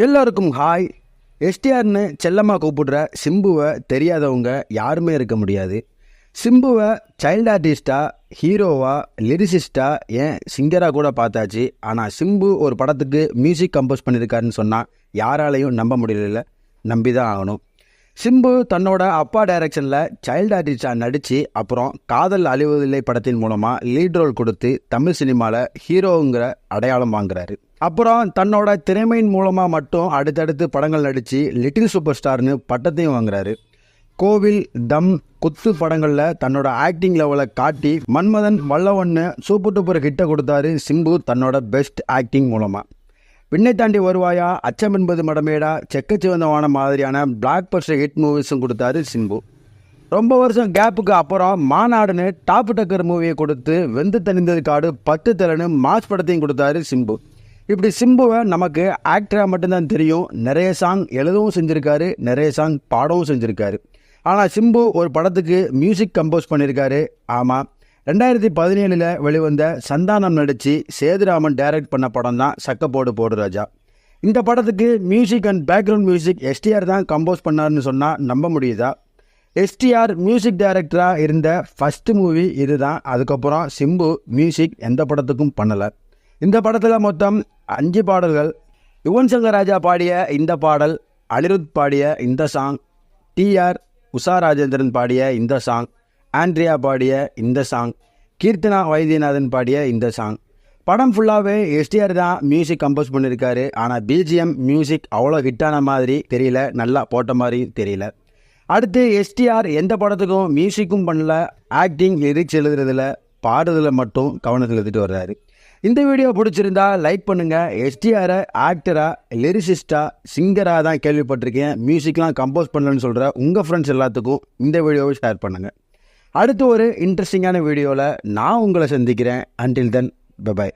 எல்லாருக்கும் ஹாய். எஸ்டிஆர்னு செல்லமாக கூப்பிடுற சிம்புவை தெரியாதவங்க யாருமே இருக்க முடியாது. சிம்புவை சைல்டு ஆர்டிஸ்டாக, ஹீரோவா, லிரிசிஸ்டாக, ஏன் சிங்கராக கூட பார்த்தாச்சு. ஆனால் சிம்பு ஒரு படத்துக்கு மியூசிக் கம்போஸ் பண்ணியிருக்காருன்னு சொன்னால் யாராலையும் நம்ப முடியல, நம்பி தான் ஆகணும். சிம்பு தன்னோட அப்பா டைரக்ஷனில் சைல்டு ஆர்டிஸ்டாக நடித்து அப்புறம் காதல் அழிவதில்லை படத்தின் மூலமாக லீட் ரோல் கொடுத்து தமிழ் சினிமாவில் ஹீரோங்கிற அடையாளம் வாங்குறாரு. அப்புறம் தன்னோட திறமையின் மூலமாக மட்டும் அடுத்தடுத்து படங்கள் நடித்து லிட்டில் சூப்பர் ஸ்டார்னு பட்டத்தையும் வாங்குறாரு. கோவில், தம், குத்து படங்களில் தன்னோட ஆக்டிங் லெவலை காட்டி மன்மதன், வல்லவன்னு சூப்பர் டூப்பர் ஹிட்டை கொடுத்தாரு சிம்பு தன்னோட பெஸ்ட் ஆக்டிங் மூலமாக. விண்ணை தாண்டி வருவாயா, அச்சம் என்பது மடமேடா, செக்கச்சிவந்தவான மாதிரியான பிளாக் பஸ்டர் ஹிட் மூவிஸும் கொடுத்தாரு சிம்பு. ரொம்ப வருஷம் கேப்புக்கு அப்புறம் மாநாடுன்னு டாப் டக்கர் மூவியை கொடுத்து வெந்து தணிந்தது காடு, 10 தலைன்னு மாஸ் படத்தையும் கொடுத்தாரு சிம்பு. இப்படி சிம்புவை நமக்கு ஆக்டராக மட்டும்தான் தெரியும். நிறைய சாங் எழுதவும் செஞ்சுருக்காரு, நிறைய சாங் பாடவும் செஞ்சுருக்காரு. ஆனால் சிம்பு ஒரு படத்துக்கு மியூசிக் கம்போஸ் பண்ணியிருக்காரு. ஆமாம், 2017 வெளிவந்த சந்தானம் நடித்து சேதுராமன் டைரக்ட் பண்ண படம் தான் சக்கப்போடு போடு ராஜா. இந்த படத்துக்கு music and background music STR தான் கம்போஸ் பண்ணார்னு சொன்னால் நம்ப முடியுதா? எஸ்டிஆர் மியூசிக் டைரக்டராக இருந்த ஃபஸ்ட்டு மூவி இது தான். அதுக்கப்புறம் சிம்பு மியூசிக் எந்த படத்துக்கும் பண்ணலை. இந்த படத்தில் மொத்தம் 5 பாடல்கள். யுவன் சங்கர் ராஜா பாடிய இந்த பாடல், அனிருத் பாடிய இந்த சாங், டிஆர் உஷா ராஜேந்திரன் பாடிய இந்த சாங், ஆண்ட்ரியா பாடிய இந்த சாங், கீர்த்தனா வைத்தியநாதன் பாடிய இந்த சாங். படம் ஃபுல்லாகவே எஸ்டிஆர் தான் மியூசிக் கம்போஸ் பண்ணியிருக்காரு. ஆனால் பிஜிஎம் மியூசிக் அவ்வளோ ஹிட்டான மாதிரி தெரியல, நல்லா போட்ட மாதிரி தெரியல. அடுத்து எஸ்டிஆர் எந்த படத்துக்கும் மியூசிக்கும் பண்ணல, ஆக்டிங், லிரிக்ஸ் எழுதுறதுல, பாடுறதுல மட்டும் கவனத்தில் எடுத்துகிட்டு வர்றாரு. இந்த வீடியோ பிடிச்சிருந்தா லைக் பண்ணுங்கள். எஸ்டிஆரை ஆக்டராக, லிரிசிஸ்டாக, சிங்கராக தான் கேள்விப்பட்டிருக்கேன், மியூசிக்லாம் கம்போஸ் பண்ணலன்னு சொல்கிற உங்கள் ஃப்ரெண்ட்ஸ் எல்லாத்துக்கும் இந்த வீடியோவை ஷேர் பண்ணுங்கள். அடுத்து ஒரு இன்ட்ரெஸ்டிங்கான வீடியோவில் நான் உங்களை சந்திக்கிறேன். Until then, by.